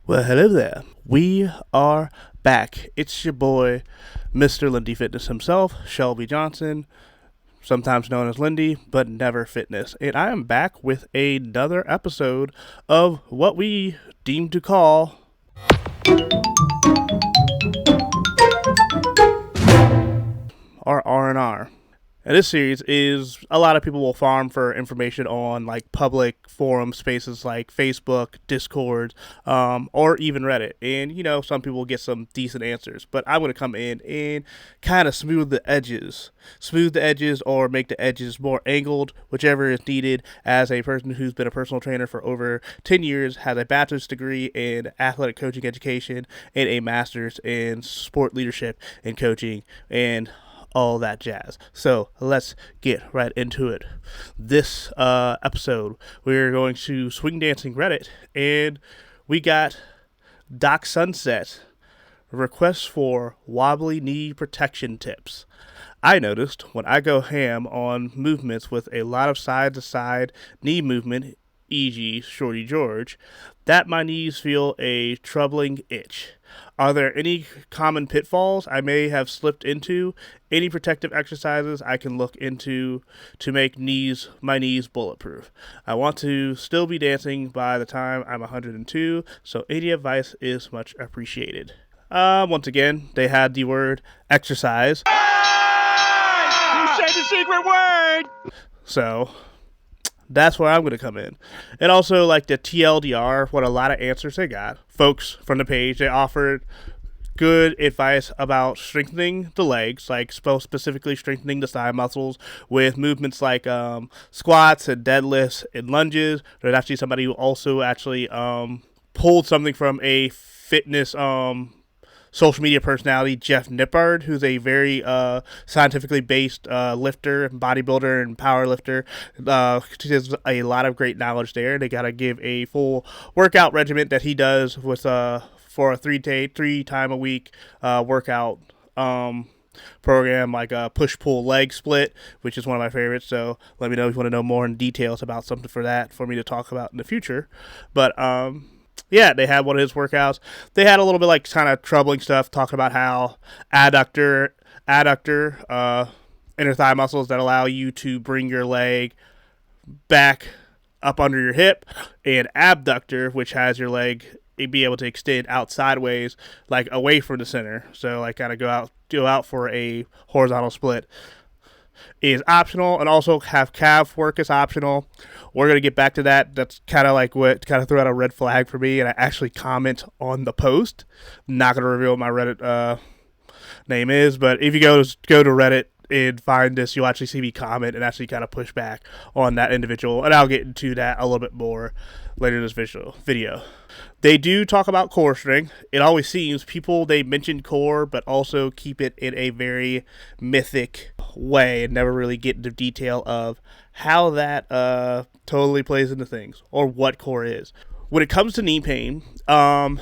Well, hello there. We are back. It's your boy, Mr. Lindy Fitness himself, Shelby Johnson, sometimes known as Lindy, but never Fitness. And I am back with another episode of what we deem to call our R&R. And this series is a lot of people will farm for information on like public forum spaces like Facebook, Discord, or even Reddit. And some people get some decent answers. But I'm going to come in and kind of smooth the edges, or make the edges more angled, whichever is needed. As a person who's been a personal trainer for over 10 years, has a bachelor's degree in athletic coaching education, and a master's in sport leadership and coaching, and all that jazz. So let's get right into it. This episode, we're going to Swing Dancing Reddit, and we got Doc Sunset requests for wobbly knee protection tips. I noticed when I go ham on movements with a lot of side-to-side knee movement, e.g. Shorty George, that my knees feel a troubling itch. Are there any common pitfalls I may have slipped into? Any protective exercises I can look into to make my knees bulletproof? I want to still be dancing by the time I'm 102, so any advice is much appreciated. Once again, they had the word exercise. You said the secret word! So that's where I'm going to come in. And also, like the TLDR, what a lot of answers they got. Folks from the page, they offered good advice about strengthening the legs, like specifically strengthening the thigh muscles with movements like squats and deadlifts and lunges. There's actually somebody who also pulled something from a fitness social media personality, Jeff Nippard, who's a very scientifically based lifter, bodybuilder, and power lifter. There's a lot of great knowledge there. They got to give a full workout regimen that he does with for a three time a week workout program, like a push-pull leg split, which is one of my favorites. So let me know if you want to know more in details about something for me to talk about in the future. But yeah, they had one of his workouts. They had a little bit like kind of troubling stuff, talking about how adductor, inner thigh muscles that allow you to bring your leg back up under your hip, and abductor, which has your leg be able to extend out sideways, like away from the center. So like kind of go out for a horizontal split is optional, and also have calf work is optional. We're going to get back to that. That's kind of like what kind of threw out a red flag for me, and I actually comment on the post. I'm not going to reveal what my Reddit name is, but if you go to Reddit and find this, you'll actually see me comment and actually kind of push back on that individual, and I'll get into that a little bit more later in this video. They do talk about core strength. It always seems they mention core, but also keep it in a very mythic way and never really get into detail of how that totally plays into things or what core is. When it comes to knee pain, we're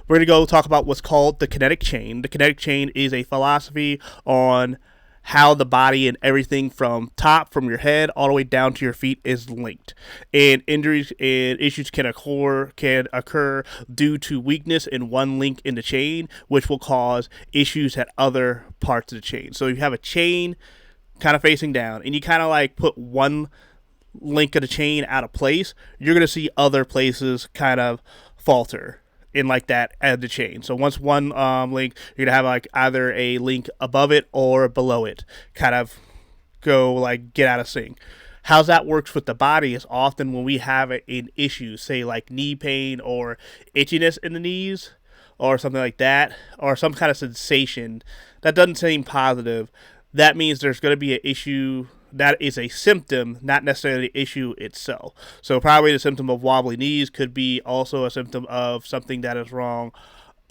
going to go talk about what's called the kinetic chain. The kinetic chain is a philosophy on how the body and everything from your head all the way down to your feet is linked, and injuries and issues can occur due to weakness in one link in the chain, which will cause issues at other parts of the chain. So if you have a chain kind of facing down and you kind of like put one link of the chain out of place, you're going to see other places kind of falter in like that at the chain. So once one link, you're gonna have like either a link above it or below it kind of go like get out of sync. How that works with the body is often when we have an issue, say like knee pain or itchiness in the knees or something like that, or some kind of sensation that doesn't seem positive, that means there's going to be an issue. That is a symptom, not necessarily the issue itself. So probably the symptom of wobbly knees could be also a symptom of something that is wrong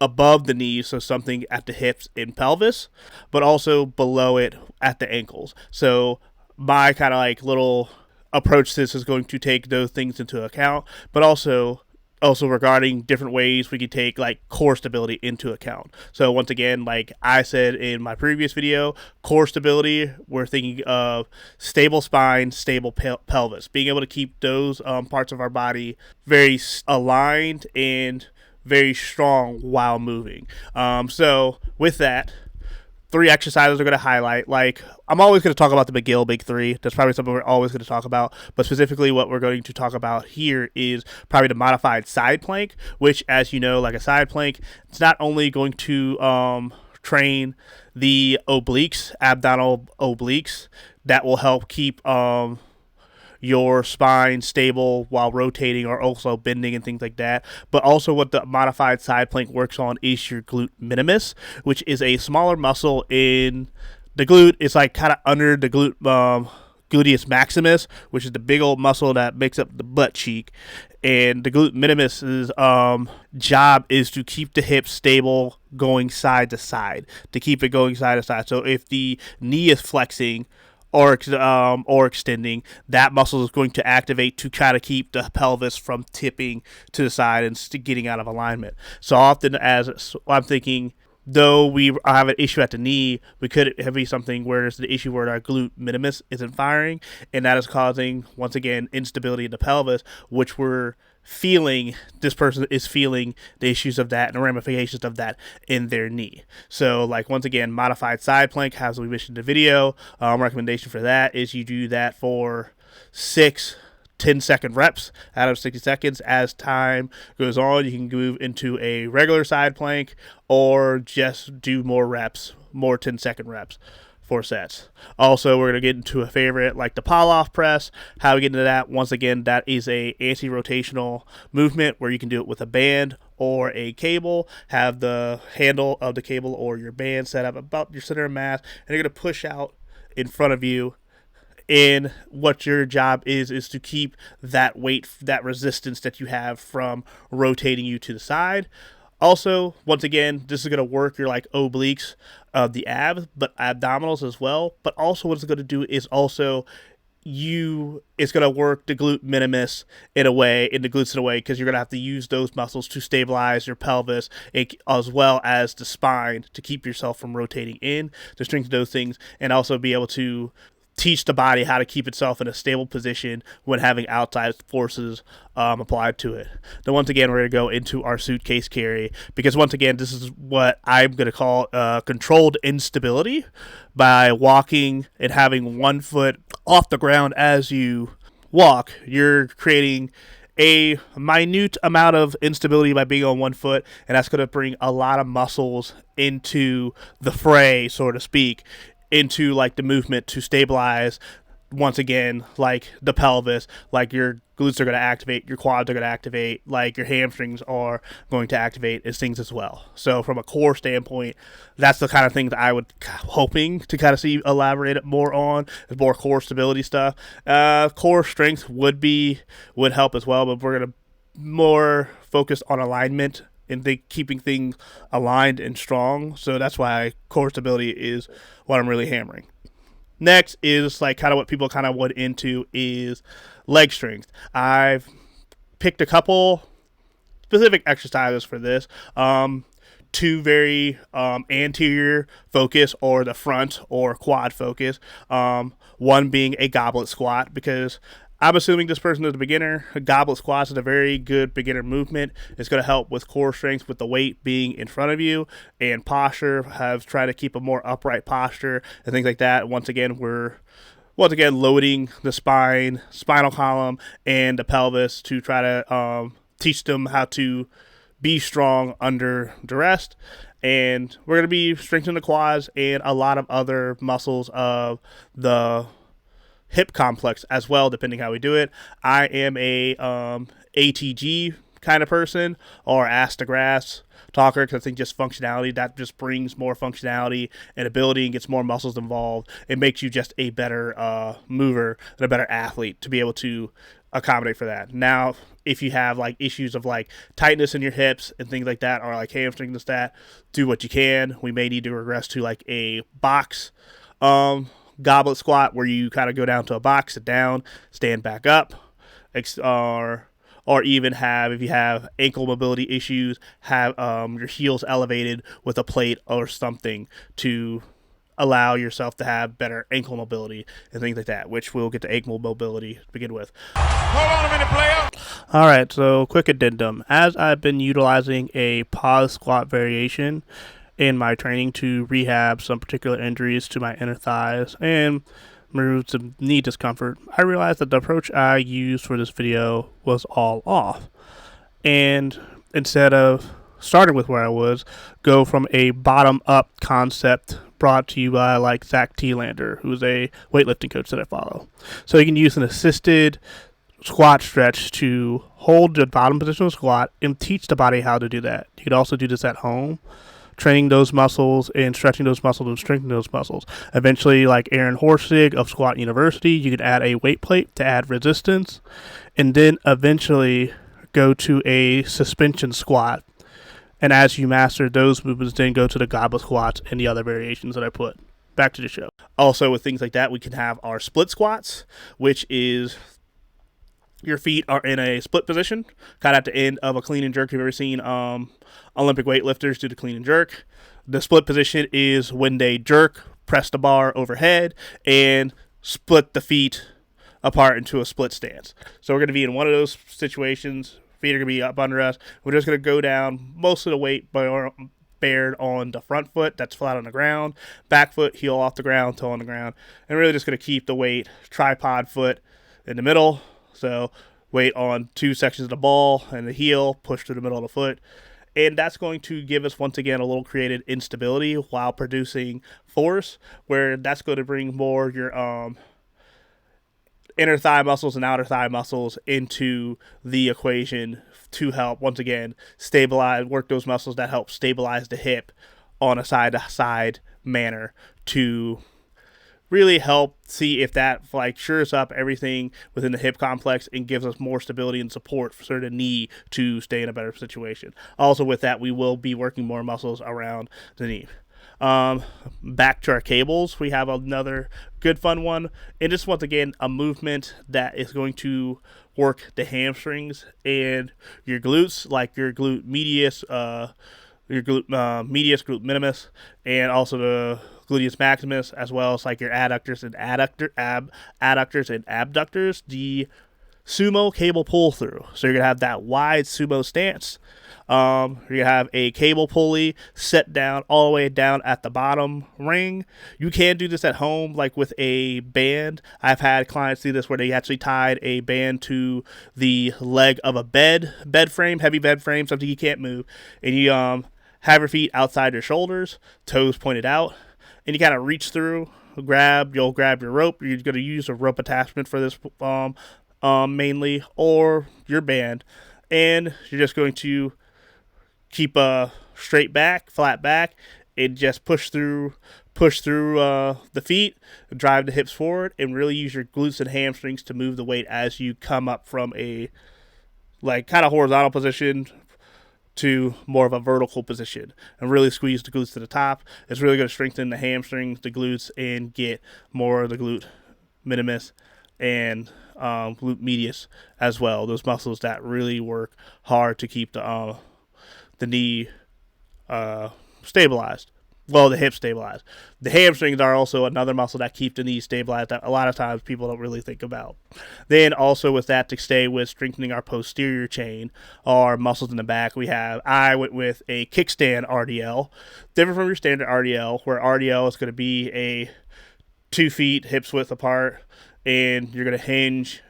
above the knees, so something at the hips and pelvis, but also below it at the ankles. So my kind of like little approach to this is going to take those things into account, but also regarding different ways we could take like core stability into account. So once again, like I said in my previous video, core stability, we're thinking of stable spine, stable pelvis, being able to keep those parts of our body very aligned and very strong while moving. So with that, 3 exercises we're going to highlight. Like, I'm always going to talk about the McGill Big Three. That's probably something we're always going to talk about. But specifically, what we're going to talk about here is probably the modified side plank, which, as you know, like a side plank, it's not only going to train the obliques, abdominal obliques, that will help keep your spine stable while rotating or also bending and things like that. But also what the modified side plank works on is your glute minimus, which is a smaller muscle in the glute. It's like kind of under the gluteus maximus, which is the big old muscle that makes up the butt cheek. And the glute minimus's job is to keep the hips stable going side to side, to keep it going side to side. So if the knee is flexing or extending, that muscle is going to activate to try to keep the pelvis from tipping to the side and getting out of alignment. So often, as I'm thinking, though we have an issue at the knee, we could have something where there's the issue where our glute minimus isn't firing, and that is causing, once again, instability in the pelvis, which this person is feeling the issues of that and the ramifications of that in their knee. So, like, once again, modified side plank, as we mentioned in the video, recommendation for that is you do that for 10-second reps out of 60 seconds. As time goes on, you can move into a regular side plank or just do more reps, more 10-second reps. 4 sets. Also, we're going to get into a favorite like the Palloff press. How we get into that? Once again, that is a anti-rotational movement where you can do it with a band or a cable. Have the handle of the cable or your band set up about your center of mass, and you're going to push out in front of you. And what your job is to keep that weight, that resistance that you have from rotating you to the side. Also, once again, this is going to work your like obliques of the abs, but abdominals as well. But also what it's going to do is also it's going to work the glute minimus in the glutes in a way, because you're going to have to use those muscles to stabilize your pelvis as well as the spine to keep yourself from rotating in, to strengthen those things, and also be able to teach the body how to keep itself in a stable position when having outside forces applied to it. Then once again, we're going to go into our suitcase carry, because once again, this is what I'm going to call controlled instability. By walking and having one foot off the ground as you walk, you're creating a minute amount of instability by being on one foot, and that's going to bring a lot of muscles into the fray, so to speak, into like the movement to stabilize, once again, like the pelvis. Like your glutes are going to activate, your quads are going to activate, like your hamstrings are going to activate as things as well. So from a core standpoint, that's the kind of thing that I would hoping to kind of see elaborated more on, is more core stability stuff. Core strength would help as well, but we're going to more focus on alignment and keeping things aligned and strong. So that's why core stability is what I'm really hammering. Next is like kind of what people kind of went into is leg strength. I've picked a couple specific exercises for this. Two very anterior focus or the front or quad focus. One being a goblet squat, because I'm assuming this person is a beginner. A goblet squat is a very good beginner movement. It's going to help with core strength with the weight being in front of you, and posture, have tried to keep a more upright posture and things like that. Once again, we're loading the spinal column and the pelvis to try to teach them how to be strong under duress. And we're going to be strengthening the quads and a lot of other muscles of the hip complex as well, depending how we do it. I am a ATG kind of person, or ass to grass talker, because I think just functionality, that just brings more functionality and ability and gets more muscles involved. It makes you just a better mover and a better athlete to be able to accommodate for that. Now, if you have like issues of like tightness in your hips and things like that, or like hamstrings, that, do what you can. We may need to regress to like a box goblet squat, where you kind of go down to a box, sit down, stand back up, or even have, if you have ankle mobility issues, have your heels elevated with a plate or something to allow yourself to have better ankle mobility and things like that, which we'll get to ankle mobility to begin with. Hold on a minute, player. All right, so quick addendum. As I've been utilizing a pause squat variation in my training to rehab some particular injuries to my inner thighs and remove some knee discomfort, I realized that the approach I used for this video was all off. And instead of starting with where I was, go from a bottom-up concept brought to you by like Zach Thielander, who's a weightlifting coach that I follow. So you can use an assisted squat stretch to hold the bottom position of squat and teach the body how to do that. You could also do this at home, training those muscles and stretching those muscles and strengthening those muscles. Eventually, like Aaron Horsig of Squat University, you could add a weight plate to add resistance, and then eventually go to a suspension squat. And as you master those movements, then go to the goblet squats and the other variations that I put. Back to the show. Also, with things like that, we can have our split squats, which is your feet are in a split position, kind of at the end of a clean and jerk. You've ever seen Olympic weightlifters do the clean and jerk? The split position is when they jerk, press the bar overhead, and split the feet apart into a split stance. So we're going to be in one of those situations. Feet are going to be up under us. We're just going to go down most of the weight bared on the front foot that's flat on the ground, back foot, heel off the ground, toe on the ground, and really just going to keep the weight tripod foot in the middle. So weight on two sections of the ball and the heel, push through the middle of the foot. And that's going to give us, once again, a little created instability while producing force, where that's going to bring more your inner thigh muscles and outer thigh muscles into the equation to help, once again, stabilize, work those muscles that help stabilize the hip on a side-to-side manner to really help see if that like shores up everything within the hip complex and gives us more stability and support for the knee to stay in a better situation. Also with that, we will be working more muscles around the knee. Back to our cables, we have another good fun one, and this once again a movement that is going to work the hamstrings and your glutes, like your glute medius, glute minimus, and also the gluteus maximus, as well as like your adductors and abductors, the sumo cable pull through. So you're gonna have that wide sumo stance. You're gonna have a cable pulley set down all the way down at the bottom ring. You can do this at home, like with a band. I've had clients do this where they actually tied a band to the leg of a bed frame, heavy bed frame, something you can't move, and you have your feet outside your shoulders, toes pointed out, and you kind of reach through, you'll grab your rope. You're going to use a rope attachment for this mainly, or your band, and you're just going to keep a straight back, flat back, and just push through the feet, drive the hips forward, and really use your glutes and hamstrings to move the weight as you come up from a like kind of horizontal position to more of a vertical position, and really squeeze the glutes to the top. It's really going to strengthen the hamstrings, the glutes, and get more of the glute minimus and glute medius as well. Those muscles that really work hard to keep the knee stabilized. Well, the hip stabilized. The hamstrings are also another muscle that keep the knee stabilized that a lot of times people don't really think about. Then also with that, to stay with strengthening our posterior chain, our muscles in the back, I went with a kickstand RDL. Different from your standard RDL, where RDL is going to be a 2 feet hips width apart, and you're going to hinge,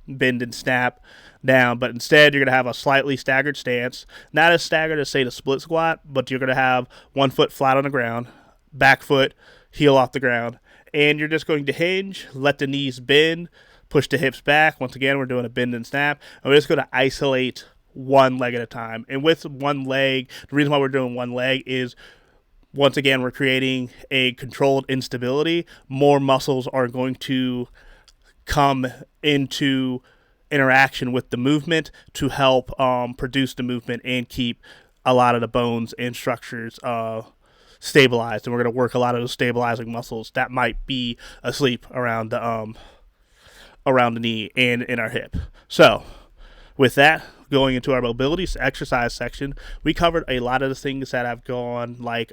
bend and snap down, but instead you're going to have a slightly staggered stance, not as staggered as say the split squat, but you're going to have one foot flat on the ground, back foot heel off the ground, and you're just going to hinge, let the knees bend, push the hips back. Once again, we're doing a bend and snap, and we're just going to isolate one leg at a time. And with one leg, the reason why we're doing one leg is, once again, we're creating a controlled instability. More muscles are going to come into interaction with the movement to help produce the movement and keep a lot of the bones and structures stabilized. And we're going to work a lot of those stabilizing muscles that might be asleep around the knee and in our hip. So with that, going into our mobility exercise section, we covered a lot of the things that have gone like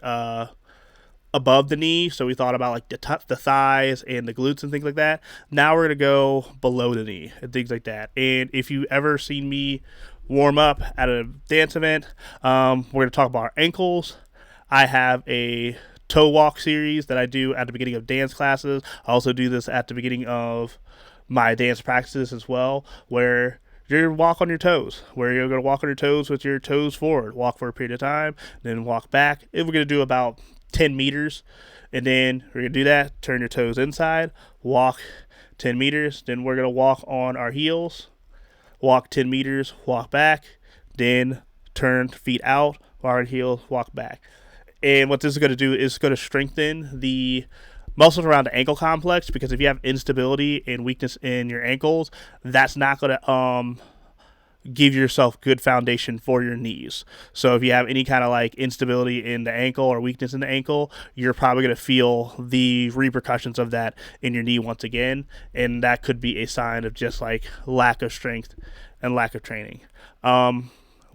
above the knee. So we thought about like the thighs and the glutes and things like that. Now we're going to go below the knee and things like that. And if you ever seen me warm up at a dance event, we're going to talk about our ankles. I have a toe walk series that I do at the beginning of dance classes. I also do this at the beginning of my dance practices as well, where you walk on your toes, where you're going to walk on your toes with your toes forward, walk for a period of time, then walk back. If we're going to do about 10 meters, and then we're going to do that, turn your toes inside, walk 10 meters, then we're going to walk on our heels, walk 10 meters, walk back, then turn feet out, walk on heels, walk back. And what this is going to do is going to strengthen the muscles around the ankle complex, because if you have instability and weakness in your ankles, that's not going to give yourself good foundation for your knees. So if you have any kind of like instability in the ankle or weakness in the ankle, you're probably going to feel the repercussions of that in your knee once again, and that could be a sign of just like lack of strength and lack of training.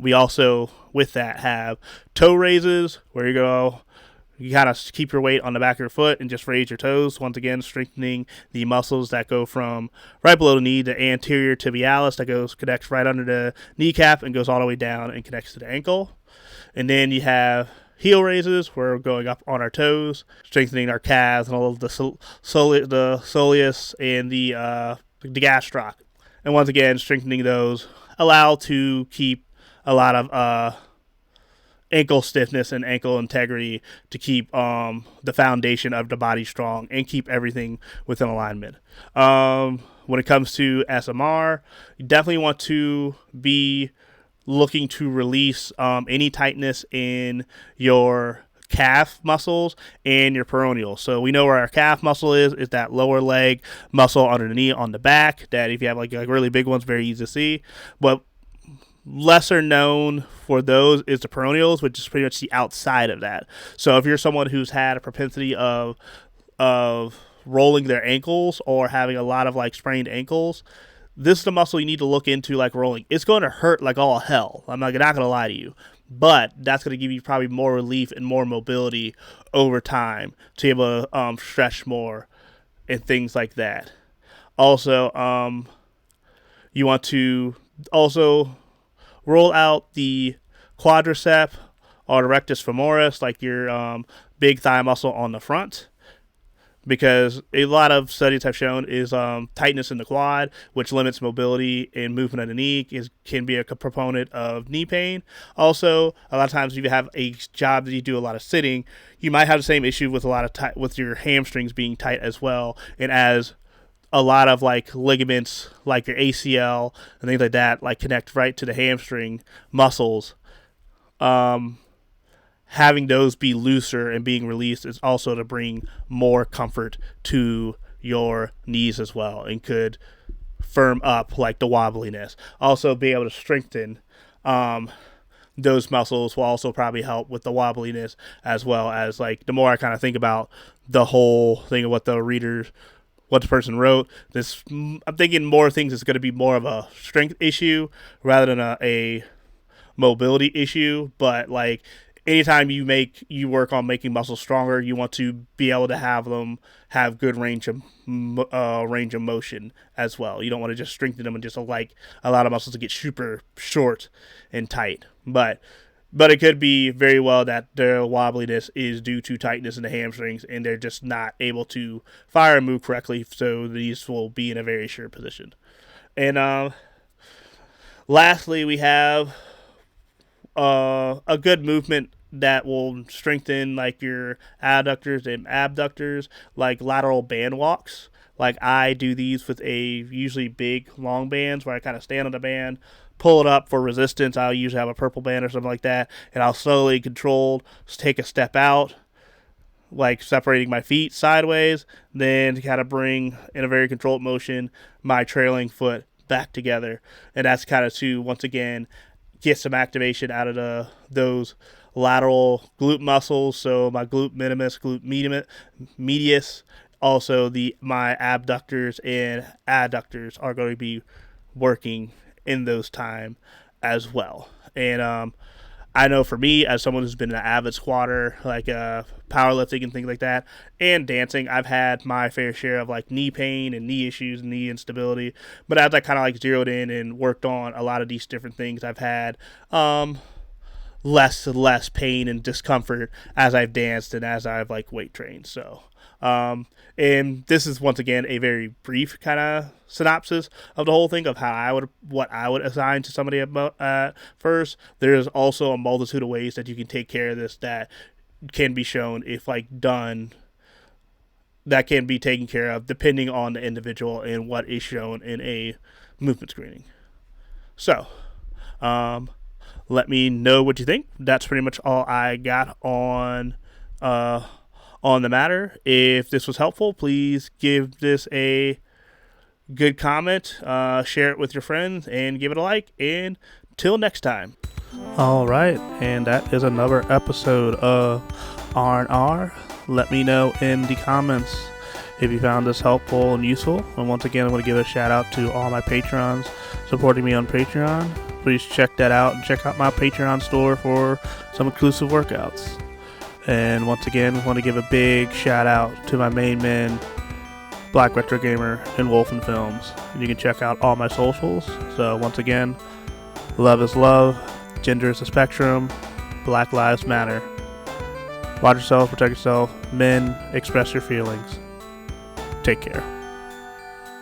We also, with that, have toe raises, where you kind of keep your weight on the back of your foot and just raise your toes. Once again, strengthening the muscles that go from right below the knee, the anterior tibialis that connects right under the kneecap and goes all the way down and connects to the ankle. And then you have heel raises, where we're going up on our toes, strengthening our calves and all of the soleus and the gastroc. And once again, strengthening those allow to keep a lot of ankle stiffness and ankle integrity, to keep the foundation of the body strong and keep everything within alignment. When it comes to SMR, you definitely want to be looking to release any tightness in your calf muscles and your peroneal. So we know where our calf muscle is that lower leg muscle under the knee on the back, that if you have like really big ones, very easy to see. But lesser known for those is the peroneals, which is pretty much the outside of that. So if you're someone who's had a propensity of rolling their ankles or having a lot of like sprained ankles, this is the muscle you need to look into, like rolling. It's going to hurt like all hell. I'm not going to lie to you. But that's going to give you probably more relief and more mobility over time to be able to stretch more and things like that. Also, you want to also roll out the quadricep or the rectus femoris, like your big thigh muscle on the front, because a lot of studies have shown is tightness in the quad, which limits mobility and movement of the knee, can be a proponent of knee pain. Also, a lot of times if you have a job that you do a lot of sitting, you might have the same issue with with your hamstrings being tight as well, and as a lot of like ligaments, like your ACL and things like that, like connect right to the hamstring muscles. Having those be looser and being released is also to bring more comfort to your knees as well, and could firm up like the wobbliness. Also, be able to strengthen those muscles will also probably help with the wobbliness, as well as like the more I kind of think about the whole thing of what the person wrote, I'm thinking more things is going to be more of a strength issue rather than a mobility issue. But like anytime you work on making muscles stronger, you want to be able to have them have good range of motion as well. You don't want to just strengthen them and just like a lot of muscles to get super short and tight. But it could be very well that their wobbliness is due to tightness in the hamstrings, and they're just not able to fire and move correctly, so these will be in a very sure position. And lastly, we have a good movement that will strengthen like your adductors and abductors, like lateral band walks. Like I do these with a usually big long bands, where I kind of stand on the band, pull it up for resistance. I'll usually have a purple band or something like that, and I'll slowly controlled take a step out, like separating my feet sideways, then kind of bring in a very controlled motion my trailing foot back together. And that's kind of to once again get some activation out of those lateral glute muscles. So my glute minimus, glute medius, also my abductors and adductors are going to be working in those time as well. And I know for me, as someone who's been an avid squatter, like powerlifting and things like that, and dancing, I've had my fair share of like knee pain and knee issues, and knee instability. But as I kind of like zeroed in and worked on a lot of these different things, I've had less pain and discomfort as I've danced and as I've like weight trained. So and this is once again a very brief kind of synopsis of the whole thing of what I would assign to somebody about first. There's also a multitude of ways that you can take care of this that can be shown if like done, that can be taken care of depending on the individual and what is shown in a movement screening. So let me know what you think. That's pretty much all I got on the matter. If this was helpful, please give this a good comment, share it with your friends, and give it a like. And till next time. All right, and that is another episode of R&R. Let me know in the comments if you found this helpful and useful. And once again, I want to give a shout out to all my patrons supporting me on Patreon. Please check that out and check out my Patreon store for some exclusive workouts. And once again, I want to give a big shout out to my main men, Black Retro Gamer and Wolfen Films. You can check out all my socials. So once again, love is love, gender is a spectrum, Black Lives Matter. Watch yourself, protect yourself, men, express your feelings. Take care.